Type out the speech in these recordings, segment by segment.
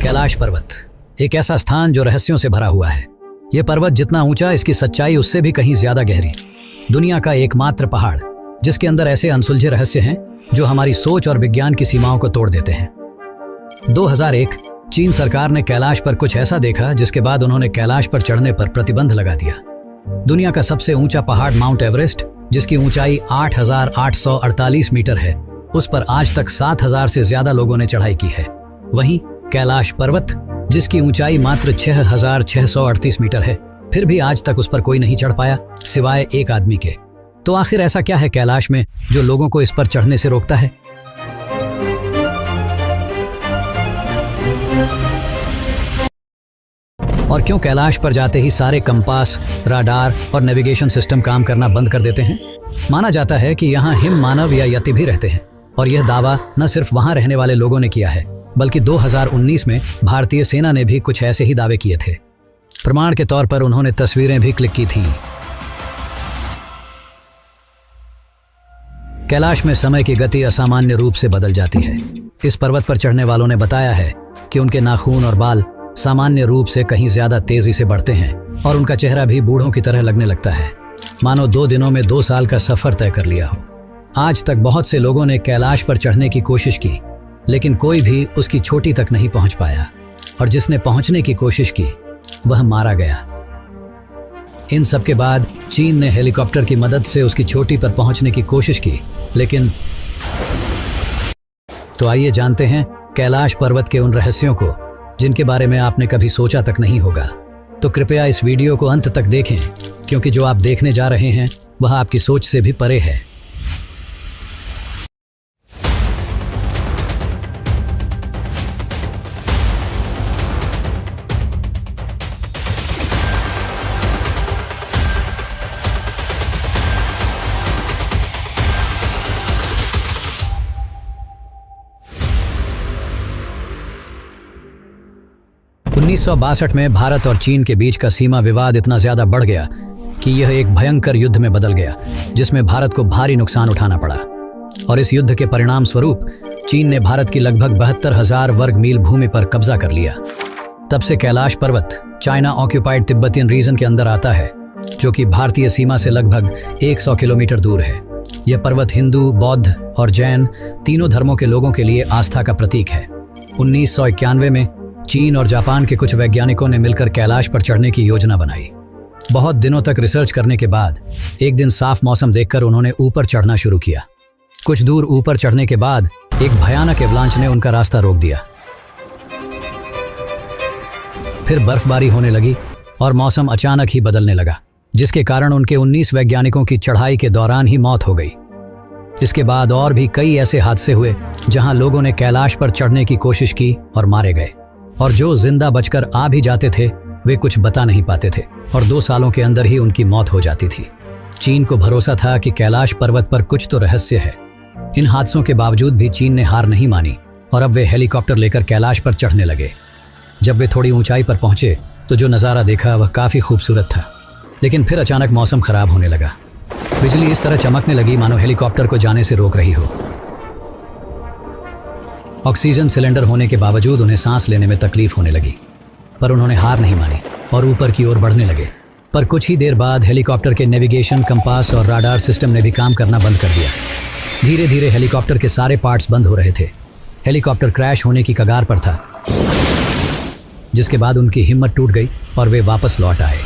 कैलाश पर्वत एक ऐसा स्थान जो रहस्यों से भरा हुआ है। यह पर्वत जितना ऊंचा, इसकी सच्चाई उससे भी कहीं ज्यादा गहरी। दुनिया का एकमात्र पहाड़ जिसके अंदर ऐसे अनसुलझे रहस्य हैं जो हमारी सोच और विज्ञान की सीमाओं को तोड़ देते हैं। 2001 चीन सरकार ने कैलाश पर कुछ ऐसा देखा जिसके बाद उन्होंने कैलाश पर चढ़ने पर प्रतिबंध लगा दिया। दुनिया का सबसे ऊंचा पहाड़ माउंट एवरेस्ट, जिसकी ऊंचाई 8,848 मीटर है, उस पर आज तक 7,000 से ज्यादा लोगों ने चढ़ाई की है। वहीं कैलाश पर्वत, जिसकी ऊंचाई मात्र 6,638 मीटर है, फिर भी आज तक उस पर कोई नहीं चढ़ पाया सिवाय एक आदमी के। तो आखिर ऐसा क्या है कैलाश में जो लोगों को इस पर चढ़ने से रोकता है? और क्यों कैलाश पर जाते ही सारे कंपास, राडार और नेविगेशन सिस्टम काम करना बंद कर देते हैं? माना जाता है कि यहाँ हिम मानव या यति भी रहते हैं, और यह दावा न सिर्फ वहां रहने वाले लोगों ने किया है, बल्कि 2019 में भारतीय सेना ने भी कुछ ऐसे ही दावे किए थे। प्रमाण के तौर पर उन्होंने तस्वीरें भी क्लिक की थीं। कैलाश में समय की गति असामान्य रूप से बदल जाती है। इस पर्वत पर चढ़ने वालों ने बताया है कि उनके नाखून और बाल सामान्य रूप से कहीं ज्यादा तेजी से बढ़ते हैं और उनका चेहरा भी बूढ़ों की तरह लगने लगता है, मानो 2 दिनों में 2 साल का सफर तय कर लिया हो। आज तक बहुत से लोगों ने कैलाश पर चढ़ने की कोशिश की, लेकिन कोई भी उसकी चोटी तक नहीं पहुंच पाया, और जिसने पहुंचने की कोशिश की वह मारा गया। इन सब के बाद चीन ने हेलीकॉप्टर की मदद से उसकी चोटी पर पहुंचने की कोशिश की, लेकिन तो आइए जानते हैं कैलाश पर्वत के उन रहस्यों को जिनके बारे में आपने कभी सोचा तक नहीं होगा। तो कृपया इस वीडियो को अंत तक देखें, क्योंकि जो आप देखने जा रहे हैं वह आपकी सोच से भी परे है। उन्नीस 1962 में भारत और चीन के बीच का सीमा विवाद इतना ज्यादा बढ़ गया कि यह एक भयंकर युद्ध में बदल गया, जिसमें भारत को भारी नुकसान उठाना पड़ा। और इस युद्ध के परिणाम स्वरूप चीन ने भारत की लगभग 72,000 वर्ग मील भूमि पर कब्जा कर लिया। तब से कैलाश पर्वत चाइना ऑक्यूपाइड तिब्बतियन रीजन के अंदर आता है, जो कि भारतीय सीमा से लगभग 100 किलोमीटर दूर है। यह पर्वत हिंदू, बौद्ध और जैन तीनों धर्मों के लोगों के लिए आस्था का प्रतीक है। 1991 में चीन और जापान के कुछ वैज्ञानिकों ने मिलकर कैलाश पर चढ़ने की योजना बनाई। बहुत दिनों तक रिसर्च करने के बाद एक दिन साफ मौसम देखकर उन्होंने ऊपर चढ़ना शुरू किया। कुछ दूर ऊपर चढ़ने के बाद एक भयानक एवलांच ने उनका रास्ता रोक दिया। फिर बर्फबारी होने लगी और मौसम अचानक ही बदलने लगा, जिसके कारण उनके 19 वैज्ञानिकों की चढ़ाई के दौरान ही मौत हो गई। इसके बाद और भी कई ऐसे हादसे हुए जहां लोगों ने कैलाश पर चढ़ने की कोशिश की और मारे गए, और जो जिंदा बचकर आ भी जाते थे वे कुछ बता नहीं पाते थे, और 2 सालों के अंदर ही उनकी मौत हो जाती थी। चीन को भरोसा था कि कैलाश पर्वत पर कुछ तो रहस्य है। इन हादसों के बावजूद भी चीन ने हार नहीं मानी और अब वे हेलीकॉप्टर लेकर कैलाश पर चढ़ने लगे। जब वे थोड़ी ऊंचाई पर पहुंचे तो जो नज़ारा देखा वह काफ़ी खूबसूरत था, लेकिन फिर अचानक मौसम खराब होने लगा। बिजली इस तरह चमकने लगी मानो हेलीकॉप्टर को जाने से रोक रही हो। ऑक्सीजन सिलेंडर होने के बावजूद उन्हें सांस लेने में तकलीफ होने लगी, पर उन्होंने हार नहीं मानी और ऊपर की ओर बढ़ने लगे। पर कुछ ही देर बाद हेलीकॉप्टर के नेविगेशन, कंपास और राडार सिस्टम ने भी काम करना बंद कर दिया। धीरे धीरे हेलीकॉप्टर के सारे पार्ट्स बंद हो रहे थे। हेलीकॉप्टर क्रैश होने की कगार पर था, जिसके बाद उनकी हिम्मत टूट गई और वे वापस लौट आए।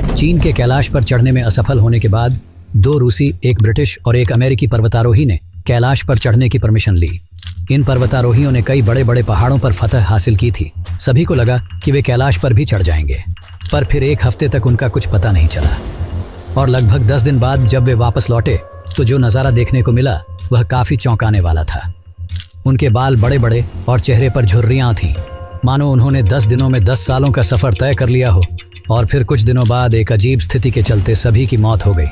चीन के कैलाश पर चढ़ने में असफल होने के बाद 2 रूसी, 1 ब्रिटिश और 1 अमेरिकी पर्वतारोही ने कैलाश पर चढ़ने की परमिशन ली। इन पर्वतारोहियों ने कई बड़े बड़े पहाड़ों पर फतह हासिल की थी। सभी को लगा कि वे कैलाश पर भी चढ़ जाएंगे, पर फिर 1 हफ्ते तक उनका कुछ पता नहीं चला, और लगभग 10 दिन बाद जब वे वापस लौटे तो जो नज़ारा देखने को मिला वह काफ़ी चौंकाने वाला था। उनके बाल बड़े बड़े और चेहरे पर झुर्रियाँ थीं, मानो उन्होंने 10 दिनों में 10 सालों का सफ़र तय कर लिया हो। और फिर कुछ दिनों बाद एक अजीब स्थिति के चलते सभी की मौत हो गई।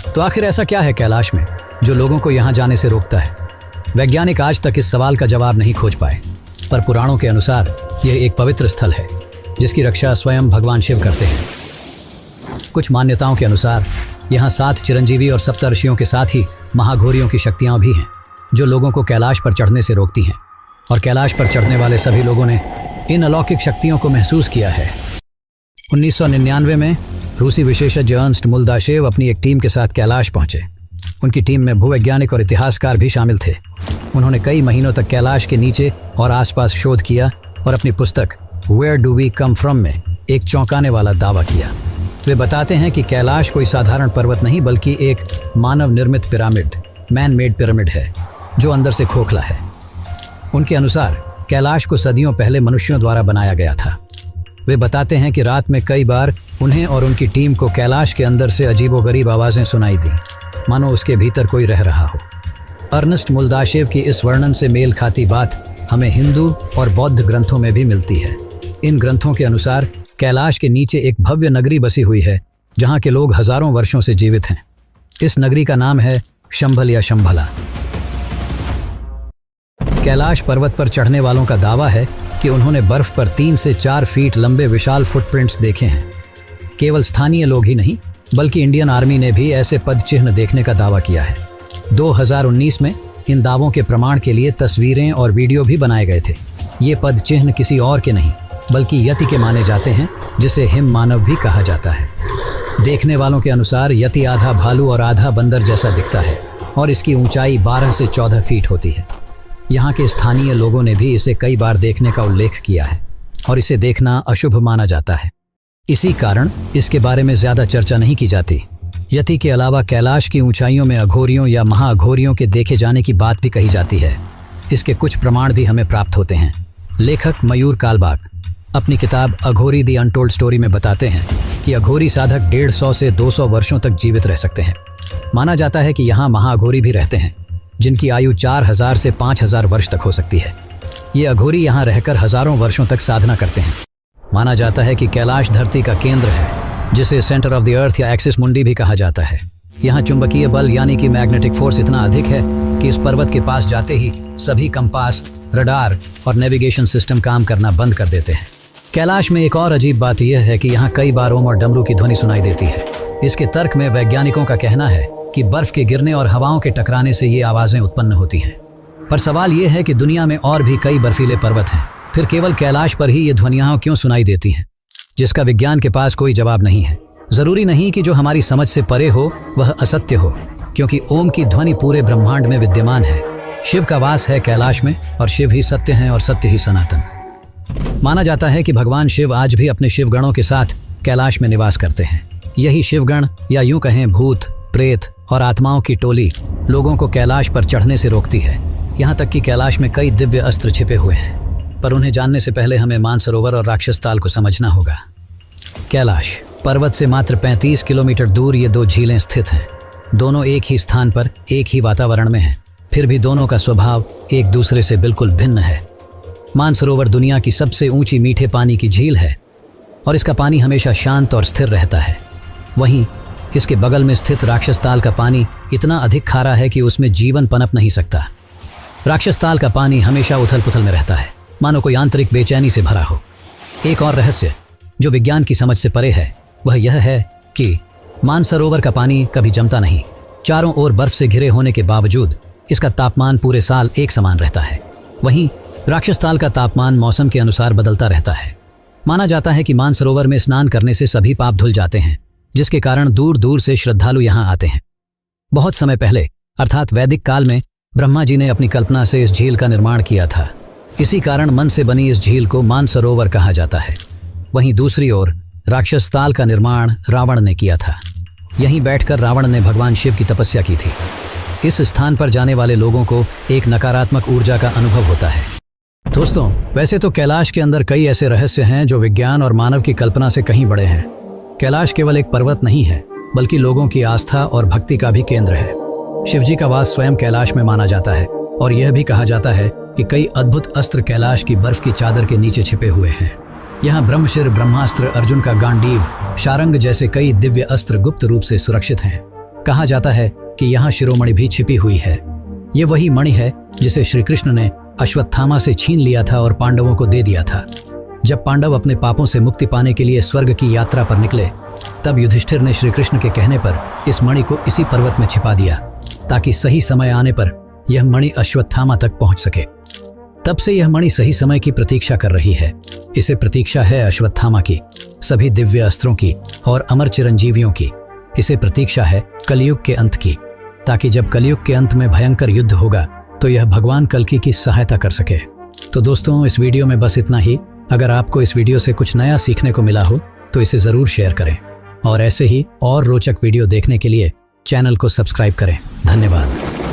तो आखिर ऐसा क्या है कैलाश में जो लोगों को यहाँ जाने से रोकता है? वैज्ञानिक आज तक इस सवाल का जवाब नहीं खोज पाए, पर पुराणों के अनुसार यह एक पवित्र स्थल है जिसकी रक्षा स्वयं भगवान शिव करते हैं। कुछ मान्यताओं के अनुसार यहाँ 7 चिरंजीवी और सप्तऋषियों के साथ ही महाघोरियों की शक्तियाँ भी हैं जो लोगों को कैलाश पर चढ़ने से रोकती हैं, और कैलाश पर चढ़ने वाले सभी लोगों ने इन अलौकिक शक्तियों को महसूस किया है। 1999 में रूसी विशेषज्ञ अर्नस्ट मुल्दाशेव अपनी एक टीम के साथ कैलाश पहुंचे। उनकी टीम में भूवैज्ञानिक और इतिहासकार भी शामिल थे। उन्होंने कई महीनों तक कैलाश के नीचे और आसपास शोध किया और अपनी पुस्तक where do we come from में एक चौंकाने वाला दावा किया। वे बताते हैं कि कैलाश कोई साधारण पर्वत नहीं बल्कि एक मानव निर्मित पिरामिड, मैन मेड पिरामिड है जो अंदर से खोखला है। उनके अनुसार कैलाश को सदियों पहले मनुष्यों द्वारा बनाया गया था। वे बताते हैं कि रात में कई बार उन्हें और उनकी टीम को कैलाश के अंदर से अजीबोगरीब आवाज़ें सुनाई दी, मानो उसके भीतर कोई रह रहा हो। अर्नस्ट मुल्दाशेव की इस वर्णन से मेल खाती बात हमें हिंदू और बौद्ध ग्रंथों में भी मिलती है। इन ग्रंथों के अनुसार कैलाश के नीचे एक भव्य नगरी बसी हुई है जहाँ के लोग हजारों वर्षों से जीवित हैं। इस नगरी का नाम है शंभल या शंभला। कैलाश पर्वत पर चढ़ने वालों का दावा है कि उन्होंने बर्फ पर 3 से 4 फीट लंबे विशाल फुटप्रिंट्स देखे हैं। केवल स्थानीय लोग ही नहीं बल्कि इंडियन आर्मी ने भी ऐसे पद चिन्ह देखने का दावा किया है। 2019 में इन दावों के प्रमाण के लिए तस्वीरें और वीडियो भी बनाए गए थे। ये पद चिन्ह किसी और के नहीं बल्कि यति के माने जाते हैं, जिसे हिम मानव भी कहा जाता है। देखने वालों के अनुसार यति आधा भालू और आधा बंदर जैसा दिखता है और इसकी ऊंचाई 12 से 14 फीट होती है। यहाँ के स्थानीय लोगों ने भी इसे कई बार देखने का उल्लेख किया है और इसे देखना अशुभ माना जाता है। इसी कारण इसके बारे में ज़्यादा चर्चा नहीं की जाती। यति के अलावा कैलाश की ऊंचाइयों में अघोरियों या महाअघोरियों के देखे जाने की बात भी कही जाती है। इसके कुछ प्रमाण भी हमें प्राप्त होते हैं। लेखक मयूर कालबाग अपनी किताब अघोरी दी अनटोल्ड स्टोरी में बताते हैं कि अघोरी साधक 150 से 200 वर्षों तक जीवित रह सकते हैं। माना जाता है कि यहाँ महाअघोरी भी रहते हैं जिनकी आयु 4000 से 5000 वर्ष तक हो सकती है। ये अघोरी यहाँ रहकर हजारों वर्षों तक साधना करते हैं। माना जाता है कि कैलाश धरती का केंद्र है, जिसे सेंटर ऑफ द अर्थ या एक्सिस मुंडी भी कहा जाता है। यहाँ चुंबकीय बल यानी कि मैग्नेटिक फोर्स इतना अधिक है कि इस पर्वत के पास जाते ही सभी कंपास, रडार और नेविगेशन सिस्टम काम करना बंद कर देते हैं। कैलाश में एक और अजीब बात यह है कि यहाँ कई बार ओम और डमरू की ध्वनि सुनाई देती है। इसके तर्क में वैज्ञानिकों का कहना है कि बर्फ के गिरने और हवाओं के टकराने से ये आवाज़ें उत्पन्न होती हैं। पर सवाल ये है कि दुनिया में और भी कई बर्फीले पर्वत हैं, फिर केवल कैलाश पर ही ये ध्वनियाँ क्यों सुनाई देती हैं, जिसका विज्ञान के पास कोई जवाब नहीं है। ज़रूरी नहीं कि जो हमारी समझ से परे हो वह असत्य हो, क्योंकि ओम की ध्वनि पूरे ब्रह्मांड में विद्यमान है। शिव का वास है कैलाश में और शिव ही सत्य हैं और सत्य ही सनातन। माना जाता है कि भगवान शिव आज भी अपने शिवगणों के साथ कैलाश में निवास करते हैं। यही शिवगण या यूं कहें भूत, प्रेत और आत्माओं की टोली लोगों को कैलाश पर चढ़ने से रोकती है। यहाँ तक कि कैलाश में कई दिव्य अस्त्र छिपे हुए हैं, पर उन्हें जानने से पहले हमें मानसरोवर और राक्षस ताल को समझना होगा। कैलाश पर्वत से मात्र 35 किलोमीटर दूर ये 2 झीलें स्थित हैं। दोनों एक ही स्थान पर एक ही वातावरण में हैं, फिर भी दोनों का स्वभाव एक दूसरे से बिल्कुल भिन्न है। मानसरोवर दुनिया की सबसे ऊंची मीठे पानी की झील है और इसका पानी हमेशा शांत और स्थिर रहता है। वहीं इसके बगल में स्थित राक्षस ताल का पानी इतना अधिक खारा है कि उसमें जीवन पनप नहीं सकता। राक्षस ताल का पानी हमेशा उथल पुथल में रहता है, मानो कोई आंतरिक बेचैनी से भरा हो। एक और रहस्य जो विज्ञान की समझ से परे है वह यह है कि मानसरोवर का पानी कभी जमता नहीं। चारों ओर बर्फ से घिरे होने के बावजूद इसका तापमान पूरे साल एक समान रहता है। वहीं राक्षस ताल का तापमान मौसम के अनुसार बदलता रहता है। माना जाता है कि मानसरोवर में स्नान करने से सभी पाप धुल जाते हैं, जिसके कारण दूर दूर से श्रद्धालु यहाँ आते हैं। बहुत समय पहले अर्थात वैदिक काल में ब्रह्मा जी ने अपनी कल्पना से इस झील का निर्माण किया था। इसी कारण मन से बनी इस झील को मानसरोवर कहा जाता है। वहीं दूसरी ओर राक्षस ताल का निर्माण रावण ने किया था। यहीं बैठकर रावण ने भगवान शिव की तपस्या की थी। इस स्थान पर जाने वाले लोगों को एक नकारात्मक ऊर्जा का अनुभव होता है। दोस्तों, वैसे तो कैलाश के अंदर कई ऐसे रहस्य हैं जो विज्ञान और मानव की कल्पना से कहीं बड़े हैं। कैलाश केवल एक पर्वत नहीं है, बल्कि लोगों की आस्था और भक्ति का भी केंद्र है। शिवजी का वास स्वयं कैलाश में माना जाता है और यह भी कहा जाता है कि कई अद्भुत अस्त्र कैलाश की बर्फ की चादर के नीचे छिपे हुए हैं। यहाँ ब्रह्मशिर, ब्रह्मास्त्र, अर्जुन का गांडीव, शारंग जैसे कई दिव्य अस्त्र गुप्त रूप से सुरक्षित हैं। कहा जाता है कि यहाँ शिरोमणि भी छिपी हुई है। ये वही मणि है जिसे श्री कृष्ण ने अश्वत्थामा से छीन लिया था और पांडवों को दे दिया था। जब पांडव अपने पापों से मुक्ति पाने के लिए स्वर्ग की यात्रा पर निकले, तब युधिष्ठिर ने श्री कृष्ण के कहने पर इस मणि को इसी पर्वत में छिपा दिया, ताकि सही समय आने पर यह मणि अश्वत्थामा तक पहुंच सके। तब से यह मणि सही समय की प्रतीक्षा कर रही है। इसे प्रतीक्षा है अश्वत्थामा की, सभी दिव्य अस्त्रों की और अमर चिरंजीवियों की। इसे प्रतीक्षा है कलयुग के अंत की, ताकि जब कलयुग के अंत में भयंकर युद्ध होगा तो यह भगवान कल्कि की सहायता कर सके। तो दोस्तों, इस वीडियो में बस इतना ही। अगर आपको इस वीडियो से कुछ नया सीखने को मिला हो तो इसे ज़रूर शेयर करें और ऐसे ही और रोचक वीडियो देखने के लिए चैनल को सब्सक्राइब करें। धन्यवाद।